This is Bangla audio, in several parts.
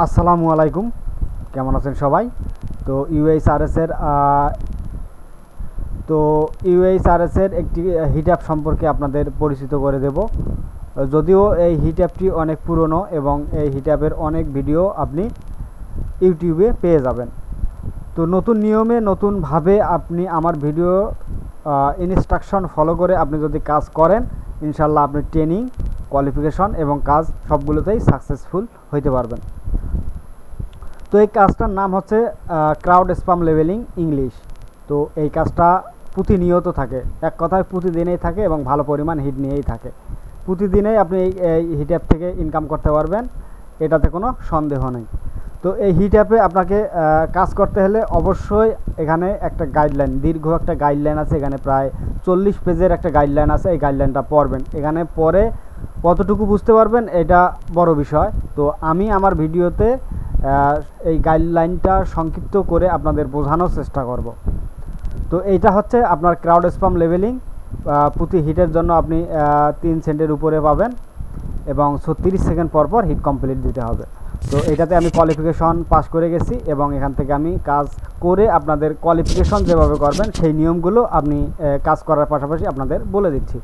আসসালামু আলাইকুম, কেমন আছেন সবাই? তো ইউএইচআরএস এর একটি হিট অ্যাপ সম্পর্কে আপনাদের পরিচিত করে দেব। যদিও এই হিট অ্যাপটি অনেক পুরনো এবং এই হিট অ্যাপের অনেক ভিডিও আপনি ইউটিউবে পেয়ে যাবেন। তো নতুন নিয়মে নতুনভাবে আপনি আমার ভিডিও ইনস্ট্রাকশন ফলো করে আপনি যদি কাজ করেন, ইনশাল্লাহ আপনি ট্রেনিং, কোয়ালিফিকেশন এবং কাজ সবগুলোতেই সাকসেসফুল হইতে পারবেন। তো এই কাজটার নাম হচ্ছে ক্রাউড স্প্যাম লেভেলিং ইংলিশ। তো এই কাজটা প্রতিনিয়ত থাকে, এক কথায় প্রতিদিনেই থাকে এবং ভালো পরিমাণ হিট নিয়েই থাকে। প্রতিদিনেই আপনি এই হিট অ্যাপ থেকে ইনকাম করতে পারবেন, এটাতে কোনো সন্দেহ নেই। তো এই হিট অ্যাপে আপনাকে কাজ করতে হলে অবশ্যই এখানে একটা গাইডলাইন, দীর্ঘ একটা গাইডলাইন আছে। এখানে প্রায় 40 পেজের একটা গাইডলাইন আছে। এই গাইডলাইনটা পড়বেন। এখানে পরে কতটুকু বুঝতে পারবেন এটা বড় বিষয়। তো আমি আমার ভিডিওতে এই গাইডলাইনটা সংক্ষিপ্ত করে আপনাদের বোঝানোর চেষ্টা করব। তো এইটা হচ্ছে আপনার ক্রাউড স্প্যাম লেভেলিং। প্রতি হিটের জন্য আপনি 3 সেন্টের উপরে পাবেন এবং 36 সেকেন্ড পর পর হিট কমপ্লিট দিতে হবে। তো এটাতে আমি কোয়ালিফিকেশন পাস করে গেছি এবং এখান থেকে আমি কাজ করে আপনাদের কোয়ালিফিকেশন যেভাবে করবেন সেই নিয়মগুলো আপনি কাজ করার পাশাপাশি আপনাদের বলে দিচ্ছি।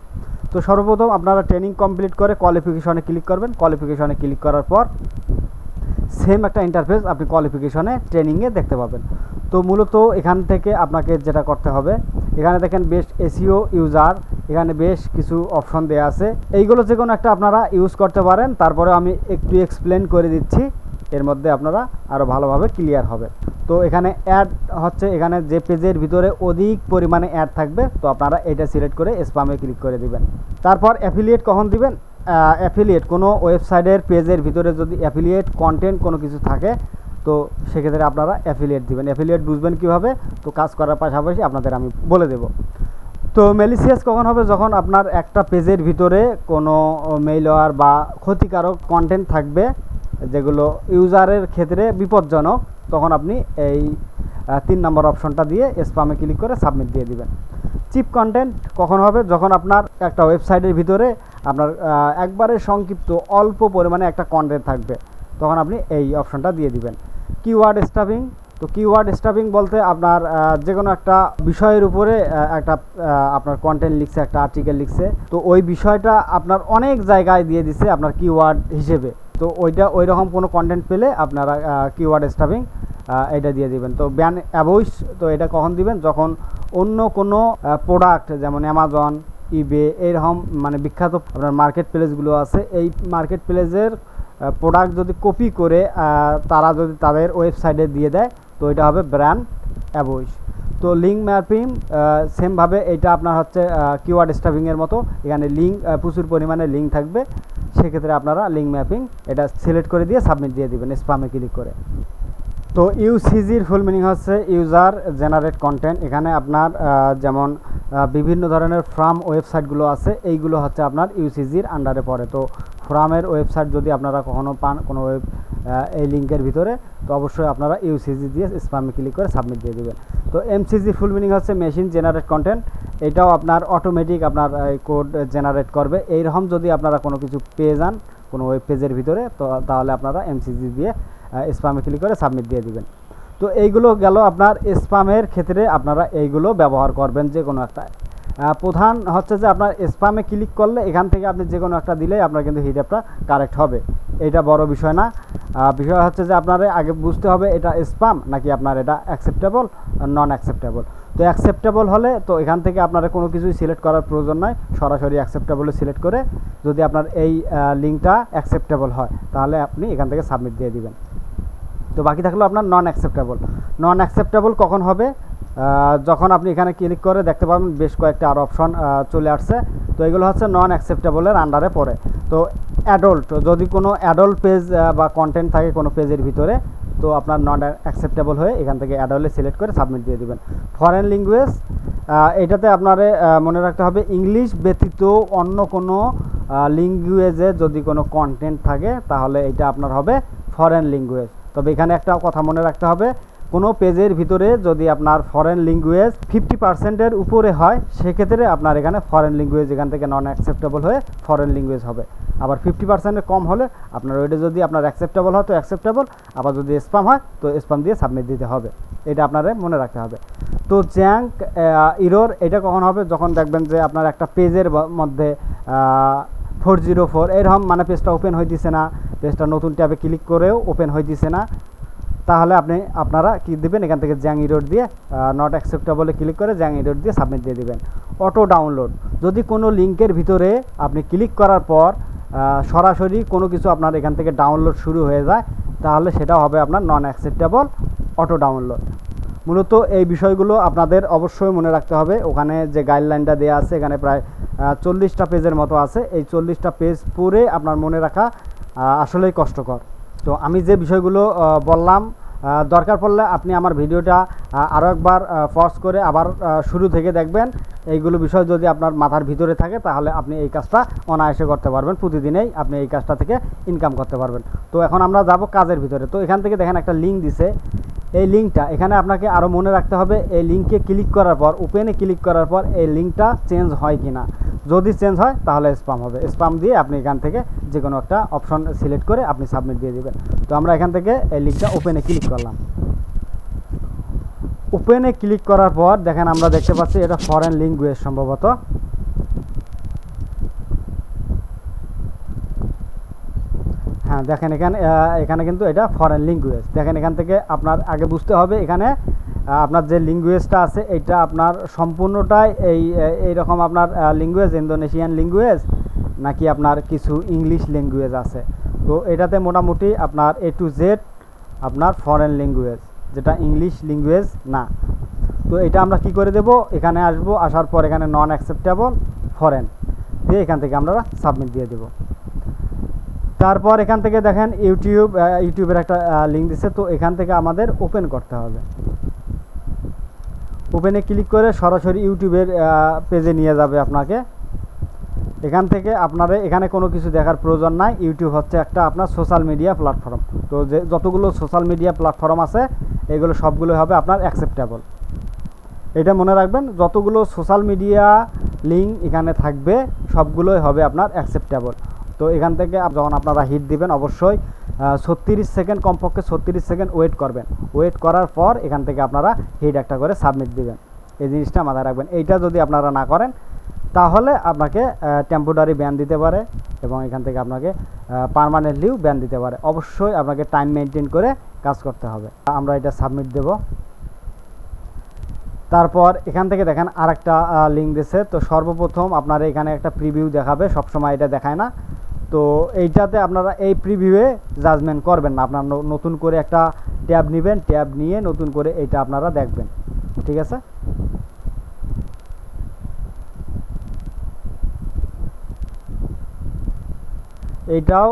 তো সর্বপ্রথম আপনারা ট্রেনিং কমপ্লিট করে কোয়ালিফিকেশনে ক্লিক করবেন। কোয়ালিফিকেশনে ক্লিক করার পর সেম একটা ইন্টারফেস আপনি কোয়ালিফিকেশনে ট্রেনিংয়ে দেখতে পাবেন। তো মূলত এখান থেকে আপনাকে যেটা করতে হবে, এখানে দেখেন বেস্ট এসইও ইউজার, এখানে বেশ কিছু অপশন দেওয়া আছে। এইগুলো যে কোনো একটা আপনারা ইউজ করতে পারেন। তারপরে আমি একটু এক্সপ্লেন করে দিচ্ছি, এর মধ্যে আপনারা আরও ভালোভাবে ক্লিয়ার হবে। তো এখানে অ্যাড হচ্ছে, এখানে যে পেজের ভিতরে অধিক পরিমাণে অ্যাড থাকবে, তো আপনারা এটা সিলেক্ট করে স্প্যামে ক্লিক করে দিবেন। তারপর অ্যাফিলিয়েট কখন দিবেন? অ্যাফিলিয়েট কোনো ওয়েবসাইটের পেজের ভিতরে যদি অ্যাফিলিয়েট কন্টেন্ট কোনো কিছু থাকে, তো সেক্ষেত্রে আপনারা অ্যাফিলিয়েট দিবেন। অ্যাফিলিয়েট বুঝবেন কীভাবে? তো কাজ করার পাশাপাশি আপনাদের আমি বলে দেব। তো ম্যালিসিয়াস কখন হবে? যখন আপনার একটা পেজের ভিতরে কোনো মেইলওয়্যার বা ক্ষতিকারক কন্টেন্ট থাকবে যেগুলো ইউজারের ক্ষেত্রে বিপজ্জনক, তখন আপনি এই 3 নম্বর অপশনটা দিয়ে স্প্যামে ক্লিক করে সাবমিট দিয়ে দিবেন। চিপ কন্টেন্ট কখন হবে? যখন আপনার একটা ওয়েবসাইটের ভিতরে আপনার একবারে সংক্ষিপ্ত অল্প পরিমাণে একটা কন্টেন্ট থাকবে, তখন আপনি এই অপশনটা দিয়ে দিবেন। Keyword stuffing. তো কিওয়ার্ড স্টাফিং বলতে আপনার যে কোনো একটা বিষয়ের উপরে একটা আপনার কন্টেন্ট লিখছে, একটা আর্টিকেল লিখছে, তো ওই বিষয়টা আপনার অনেক জায়গায় দিয়ে দিছে আপনার কিওয়ার্ড হিসেবে। তো ওই রকম কোনো কন্টেন্ট পেলে আপনারা কিওয়ার্ড স্টাফিং এটা দিয়ে দিবেন। তো ব্যান অ্যাভয়েড, তো এটা কখন দিবেন? যখন অন্য কোনো প্রোডাক্ট যেমন অ্যামাজন, ইবে এরকম মানে বিখ্যাত আপনার মার্কেট প্লেসগুলো আছে, এই মার্কেট প্লেসের প্রোডাক্ট যদি কপি করে তারা যদি তাদের ওয়েবসাইটে দিয়ে দেয়, তো এটা হবে ব্র্যান্ড অ্যাভয়েড। তো লিঙ্ক ম্যাপিং সেমভাবে এটা আপনার হচ্ছে কিওয়ার্ড স্টাফিংয়ের মতো। এখানে লিঙ্ক প্রচুর পরিমাণে লিঙ্ক থাকবে, সেক্ষেত্রে আপনারা লিঙ্ক ম্যাপিং এটা সিলেক্ট করে দিয়ে সাবমিট দিয়ে দিবেন স্প্যামে ক্লিক করে। তো ইউসিজির ফুল মিনিং হচ্ছে ইউজার জেনারেট কন্টেন্ট। এখানে আপনার যেমন বিভিন্ন ধরনের ফ্রাম ওয়েবসাইটগুলো আছে, এইগুলো হচ্ছে আপনার ইউসিজির আন্ডারে পড়ে। তো ফ্রামের ওয়েবসাইট যদি আপনারা কখনও পান কোনো এই লিঙ্কের ভিতরে, তো অবশ্যই আপনারা ইউসিজি দিয়ে স্প্যামে ক্লিক করে সাবমিট দিয়ে দেবেন। তো এমসিজি ফুল মিনিং হচ্ছে মেশিন জেনারেট কন্টেন্ট। এটাও আপনার অটোমেটিক আপনার কোড জেনারেট করবে। এইরকম যদি আপনারা কোনো কিছু পেয়ে যান কোনো ওয়েব পেজের ভিতরে, তো তাহলে আপনারা এমসিজি দিয়ে স্প্যামে ক্লিক করে সাবমিট দিয়ে দিবেন। তো এইগুলো গেল আপনার স্প্যামের ক্ষেত্রে আপনারা এইগুলো ব্যবহার করবেন যে কোনো একটা। প্রধান হচ্ছে যে আপনার স্প্যামে ক্লিক করলে এখান থেকে আপনি যে কোনো একটা দিলেই আপনার কিন্তু হিট অ্যাপটা কারেক্ট হবে, এটা বড় বিষয় না। বিষয় হচ্ছে যে আপনার আগে বুঝতে হবে এটা স্প্যাম নাকি আপনার এটা অ্যাকসেপ্টেবল নন অ্যাকসেপ্টেবল। তো অ্যাকসেপ্টেবল হলে তো এখান থেকে আপনারা কোনো কিছুই সিলেক্ট করার প্রয়োজন নয়, সরাসরি অ্যাকসেপ্টেবলে সিলেক্ট করে যদি আপনার এই লিঙ্কটা অ্যাকসেপ্টেবল হয়, তাহলে আপনি এখান থেকে সাবমিট দিয়ে দিবেন। তো বাকি থাকলো আপনার নন অ্যাকসেপ্টেবল। নন অ্যাকসেপ্টেবল কখন হবে? যখন আপনি এখানে ক্লিক করে দেখতে পাবেন বেশ কয়েকটা আর অপশন চলে আসছে। তো এগুলো হচ্ছে নন অ্যাকসেপ্টেবলের আন্ডারে পড়ে। তো অ্যাডল্ট, যদি কোনো অ্যাডল্ট পেজ বা কন্টেন্ট থাকে কোনো পেজের ভিতরে, তো আপনার নন অ্যাকসেপ্টেবল হয়ে এখান থেকে অ্যাডল্টে সিলেক্ট করে সাবমিট দিয়ে দেবেন। ফরেন ল্যাঙ্গুয়েজ, এটাতে আপনার মনে রাখতে হবে ইংলিশ ব্যতীত অন্য কোনো ল্যাঙ্গুয়েজে যদি কোনো কন্টেন্ট থাকে, তাহলে এটা আপনার হবে ফরেন ল্যাঙ্গুয়েজ। তবে এখানে একটা কথা মনে রাখতে হবে, কোনো পেজের ভিতরে যদি আপনার ফরেন ল্যাঙ্গুয়েজ 50%-এর উপরে হয়, সেক্ষেত্রে আপনার এখানে ফরেন ল্যাঙ্গুয়েজ এখান থেকে নন অ্যাকসেপ্টেবল হয়ে ফরেন ল্যাঙ্গুয়েজ হবে। আবার 50%-এর কম হলে আপনার ওইটা যদি আপনার অ্যাকসেপ্টেবল হয় তো অ্যাকসেপ্টেবল, আবার যদি স্প্যাম হয় তো স্প্যাম দিয়ে সাবমিট দিতে হবে। এটা আপনারা মনে রাখতে হবে। তো জ্যাঙ্ক ইরর এটা কখন হবে? যখন দেখবেন যে আপনার একটা পেজের মধ্যে 404 এরকম মানে পেজটা ওপেন হইতেছে না, পেজটা নতুন ট্যাবে ক্লিক করেও ওপেন হইতেছে না, তাহলে আপনারা কি দিবেন, এখান থেকে জ্যাঙ্ক ইরর দিয়ে নট অ্যাকসেপ্টেবলে ক্লিক করে জ্যাঙ্ক ইরর দিয়ে সাবমিট দিয়ে দিবেন। অটো ডাউনলোড, যদি কোনো লিঙ্কের ভিতরে আপনি ক্লিক করার পর সরাসরি কোনো কিছু আপনার এখান থেকে ডাউনলোড শুরু হয়ে যায়, তাহলে সেটা হবে আপনার নন অ্যাকসেপ্টেবল অটো ডাউনলোড। মূলত এই বিষয়গুলো আপনাদের অবশ্যই মনে রাখতে হবে। ওখানে যে গাইডলাইনটা দেওয়া আছে, এখানে প্রায় 40টা পেজের মতো আছে। এই 40টা পেজ পড়ে আপনার মনে রাখা আসলেই কষ্টকর। তো আমি যে বিষয়গুলো বললাম, দরকার পড়লে আপনি আমার ভিডিওটা আরও একবার পজ করে আবার শুরু থেকে দেখবেন। এইগুলো বিষয় যদি আপনার মাথার ভিতরে থাকে, তাহলে আপনি এই কাজটা অনায়াসে করতে পারবেন। প্রতিদিনেই আপনি এই কাজটা থেকে ইনকাম করতে পারবেন। তো এখন আমরা যাব কাজের ভিতরে। তো এখান থেকে দেখেন একটা লিঙ্ক দিছে, এই লিঙ্কটা এখানে আপনাকে আরও মনে রাখতে হবে। এই লিঙ্কে ক্লিক করার পর, ওপেনে ক্লিক করার পর এই লিঙ্কটা চেঞ্জ হয় কি না। যদি চেঞ্জ হয় তাহলে স্প্যাম হবে। স্প্যাম দিয়ে আপনি এখান থেকে যে কোনো একটা অপশন সিলেক্ট করে আপনি সাবমিট দিয়ে দেবেন। তো আমরা এখান থেকে এই লিঙ্কটা ওপেনে ক্লিক করলাম। ওপেনে ক্লিক করার পর দেখেন আমরা দেখতে পাচ্ছি এটা ফরেন ল্যাঙ্গুয়েজ সম্ভবত। হ্যাঁ দেখেন এখানে কিন্তু এটা ফরেন ল্যাঙ্গুয়েজ। দেখেন এখান থেকে আপনার আগে বুঝতে হবে এখানে আপনার যে ল্যাঙ্গুয়েজটা আছে এটা আপনার সম্পূর্ণটাই এইরকম আপনার ল্যাঙ্গুয়েজ ইন্দোনেশিয়ান ল্যাঙ্গুয়েজ, নাকি আপনার কিছু ইংলিশ ল্যাঙ্গুয়েজ আছে। তো এটাতে মোটামুটি আপনার A to Z আপনার ফরেন ল্যাঙ্গুয়েজ, যেটা ইংলিশ ল্যাঙ্গুয়েজ না। তো এটা আমরা কি করে দেব, এখানে আসবো, আসার পর এখানে নন অ্যাকসেপ্টেবল ফরেন দিয়ে এখান থেকে আমরা সাবমিট দিয়ে দেব। তারপর এখান থেকে দেখেন ইউটিউবের একটা লিঙ্ক দিচ্ছে। তো এখান থেকে আমাদের ওপেন করতে হবে। ওপেনে ক্লিক করে সরাসরি ইউটিউবের পেজে নিয়ে যাবে আপনাকে। এখান থেকে আপনারা এখানে কোনো কিছু দেখার প্রয়োজন নাই। ইউটিউব হচ্ছে একটা আপনার সোশ্যাল মিডিয়া প্ল্যাটফর্ম। তো যতগুলো সোশ্যাল মিডিয়া প্ল্যাটফর্ম আছে এগুলো সবগুলোই হবে আপনার অ্যাকসেপ্টেবল। এটা মনে রাখবেন, যতগুলো সোশ্যাল মিডিয়া লিঙ্ক এখানে থাকবে সবগুলোই হবে আপনার অ্যাকসেপ্টেবল। তো এখান থেকে যখন আপনারা হিট দিবেন, অবশ্যই 36 সেকেন্ড, কমপক্ষে 36 সেকেন্ড ওয়েট করবেন। ওয়েট করার পর এখান থেকে আপনারা হিট একটা করে সাবমিট দিবেন। এই জিনিসটা মাথায় রাখবেন। এইটা যদি আপনারা না করেন তাহলে আপনাকে টেম্পোরারি ব্যান দিতে পারে এবং এখান থেকে আপনাকে পার্মানেন্টলিও ব্যান দিতে পারে। অবশ্যই আপনাকে টাইম মেনটেন করে কাজ করতে হবে। আমরা এটা সাবমিট দেব। তারপর এখান থেকে দেখেন আরেকটা লিঙ্ক দিচ্ছে। তো সর্বপ্রথম আপনারা এখানে একটা প্রিভিউ দেখাবে, সবসময় এটা দেখায় না। তো এইটাতে আপনারা এই প্রিভিউয়ে জাজমেন্ট করবেন না। আপনার নতুন করে একটা ট্যাব নেবেন, ট্যাব নিয়ে নতুন করে এইটা আপনারা দেখবেন। ঠিক আছে? এইটাও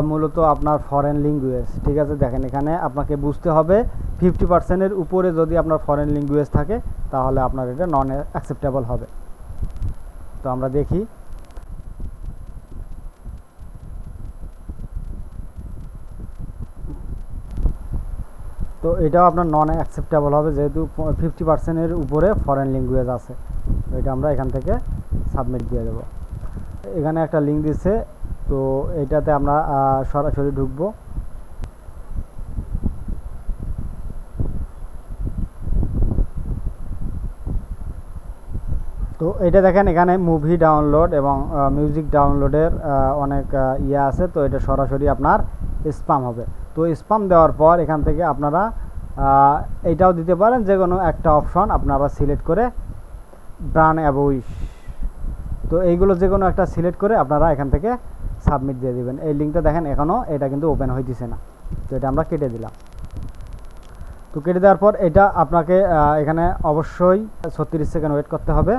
মূলত আপনার ফরেন ল্যাঙ্গুয়েজ। ঠিক আছে? দেখেন এখানে আপনাকে বুঝতে হবে 50%-এর উপরে যদি আপনার ফরেন ল্যাঙ্গুয়েজ থাকে তাহলে আপনার এটা নন অ্যাকসেপ্টেবল হবে। তো আমরা দেখি। তো এটাও আপনার নন অ্যাকসেপ্টেবল হবে, যেহেতু 50%-এর উপরে ফরেন ল্যাঙ্গুয়েজ আছে। তো এটা আমরা এখান থেকে সাবমিট দিয়ে দেব। এখানে একটা লিঙ্ক দিচ্ছে, তো এটাতে আমরা সরাসরি ঢুকবো। তো এটা দেখেন এখানে মুভি ডাউনলোড এবং মিউজিক ডাউনলোডের অনেক ইয়ে আছে। তো এটা সরাসরি আপনার স্প্যাম হবে। তো স্প্যাম দেওয়ার পর এখান থেকে আপনারা এইটাও দিতে পারেন, যে কোনো একটা অপশন আপনারা সিলেক্ট করে ব্রান অ্যাবউইশ। তো এইগুলো যে কোনো একটা সিলেক্ট করে আপনারা এখান থেকে সাবমিট দিয়ে দিবেন। এই লিঙ্কটা দেখেন এখনও এটা কিন্তু ওপেন হইতেছে না। তো এটা আমরা কেটে দিলাম। তো কেটে দেওয়ার পর এটা আপনাকে এখানে অবশ্যই 36 সেকেন্ড ওয়েট করতে হবে।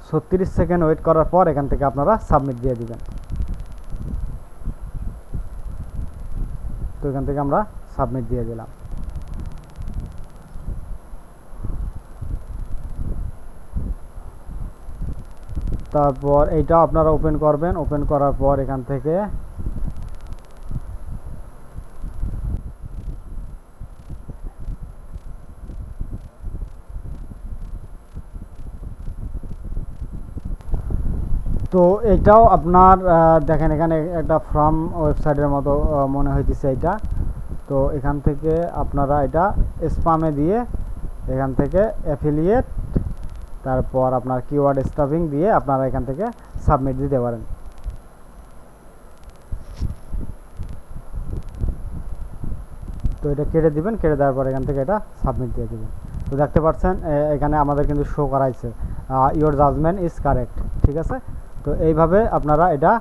36 সেকেন্ড ওয়েট করার পর এখান থেকে আপনারা সাবমিট দিয়ে দিবেন। তো এখান থেকে আমরা সাবমিট দিয়ে দিলাম। তারপর এইটা আপনারা ওপেন করবেন। ওপেন করার পর এখান থেকে তো এটাও আপনার দেখেন এখানে একটা ফ্রম ওয়েবসাইটের মতো মনে হইতেছে এটা। তো এখান থেকে আপনারা এটা স্প্যামে দিয়ে এখান থেকে অ্যাফিলিয়েট, তারপর আপনার কিওয়ার্ড স্টাফিং দিয়ে আপনারা এখান থেকে সাবমিট দিতে পারেন। তো এটা কেটে দিবেন, কেটে দেওয়ার পর এখান থেকে এটা সাবমিট দিয়ে দেবেন। তো দেখতে পাচ্ছেন এখানে আমাদের কিন্তু শো করাইছে ইওর জাজমেন্ট ইজ কারেক্ট, ঠিক আছে। তো এইভাবে আপনারা এটা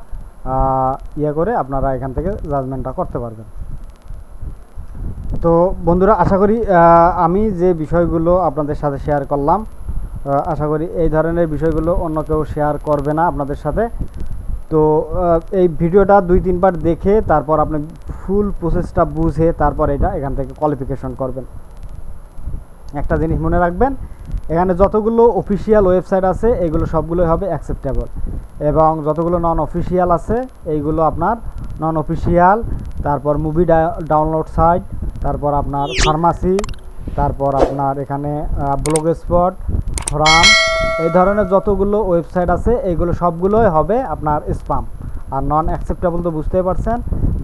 ইয়ে করে আপনারা এখান থেকে জাজমেন্টটা করতে পারবেন। তো বন্ধুরা, আশা করি আমি যে বিষয়গুলো আপনাদের সাথে শেয়ার করলাম, আশা করি এই ধরনের বিষয়গুলো অন্য কেউ শেয়ার করবে না আপনাদের সাথে। তো এই ভিডিওটা 2-3 বার দেখে তারপর আপনি ফুল প্রসেসটা বুঝে তারপর এটা এখান থেকে কোয়ালিফিকেশন করবেন। একটা জিনিস মনে রাখবেন, এখানে যতগুলো অফিসিয়াল ওয়েবসাইট আছে এইগুলো সবগুলোই হবে অ্যাকসেপ্টেবল, এবং যতগুলো নন অফিসিয়াল আছে এইগুলো আপনার নন অফিসিয়াল। তারপর মুভি ডাউনলোড সাইট, তারপর আপনার ফার্মাসি, তারপর আপনার এখানে ব্লগ স্পট, ফোরাম, এই ধরনের যতগুলো ওয়েবসাইট আছে এইগুলো সবগুলোই হবে আপনার স্প্যাম। আর নন অ্যাকসেপ্টেবল তো বুঝতেই পারছেন,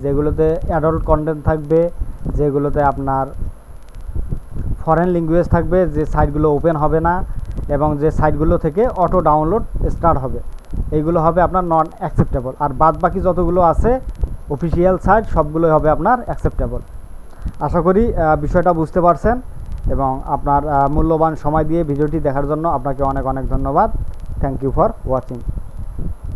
যেগুলোতে অ্যাডাল্ট কন্টেন্ট থাকবে, যেগুলোতে আপনার ফরেন ল্যাঙ্গুয়েজ থাকবে, যে সাইটগুলো ওপেন হবে না, এবং যে সাইটগুলো থেকে অটো ডাউনলোড স্টার্ট হবে, এইগুলো হবে আপনার নন অ্যাকসেপ্টেবল। আর বাদ বাকি যতগুলো আছে অফিসিয়াল সাইট সবগুলোই হবে আপনার অ্যাকসেপ্টেবল। আশা করি বিষয়টা বুঝতে পারছেন, এবং আপনার মূল্যবান সময় দিয়ে ভিডিওটি দেখার জন্য আপনাকে অনেক অনেক ধন্যবাদ। Thank you for watching.